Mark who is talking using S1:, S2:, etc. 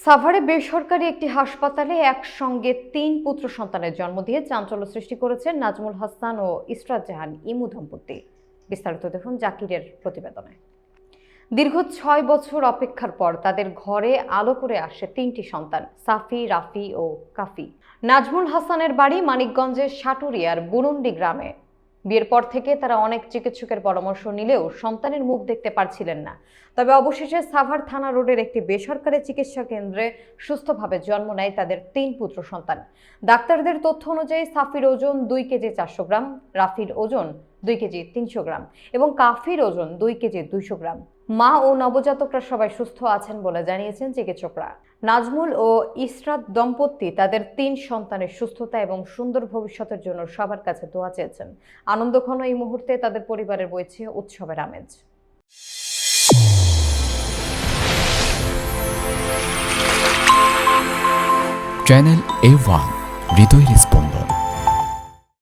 S1: সাভারে বেসরকারি একটি হাসপাতালে একসঙ্গে ৩ পুত্র সন্তানের জন্ম দিয়ে চাঞ্চল্য সৃষ্টি করেছেন নাজমুল হাসান ও ইসরাত জাহান ইমু দম্পতি। বিস্তারিত দেখুন জাকিরের প্রতিবেদনে। দীর্ঘ ৬ বছর অপেক্ষার পর তাদের ঘরে আলো করে আসে ৩টি সন্তান, সাফি, রাফি ও কাফি। নাজমুল হাসানের বাড়ি মানিকগঞ্জের সাটুরিয়ার বুরুন্ডি গ্রামে। বিয়ের পর থেকে তারা অনেক চিকিৎসকের পরামর্শ নিলেও সন্তানের মুখ দেখতে পারছিলেন না। তবে অবশেষে সাভার থানা রোডের একটি বেসরকারি চিকিৎসা কেন্দ্রে সুস্থভাবে জন্ম নেয় তাদের ৩ পুত্র সন্তান। ডাক্তারদের তথ্য অনুযায়ী সাফির ওজন 2 কেজি 400 গ্রাম, রাফির ওজন 2 কেজি 300 গ্রাম এবং কাফির ওজন 2 কেজি 200 গ্রাম। মা ও নবজাতকরা সবাই সুস্থ আছেন বলে জানিয়েছেন চিকিৎসকরা। নাজমুল ও ইসরাত দম্পতি তাদের 3 সন্তানের সুস্থতা এবং সুন্দর ভবিষ্যতের জন্য সবার কাছে দোয়া চেয়েছেন। আনন্দঘন এই মুহূর্তে তাদের পরিবারের বইছে উৎসবের আমেজ।
S2: চ্যানেল A1 হৃদয় রেসপন্স।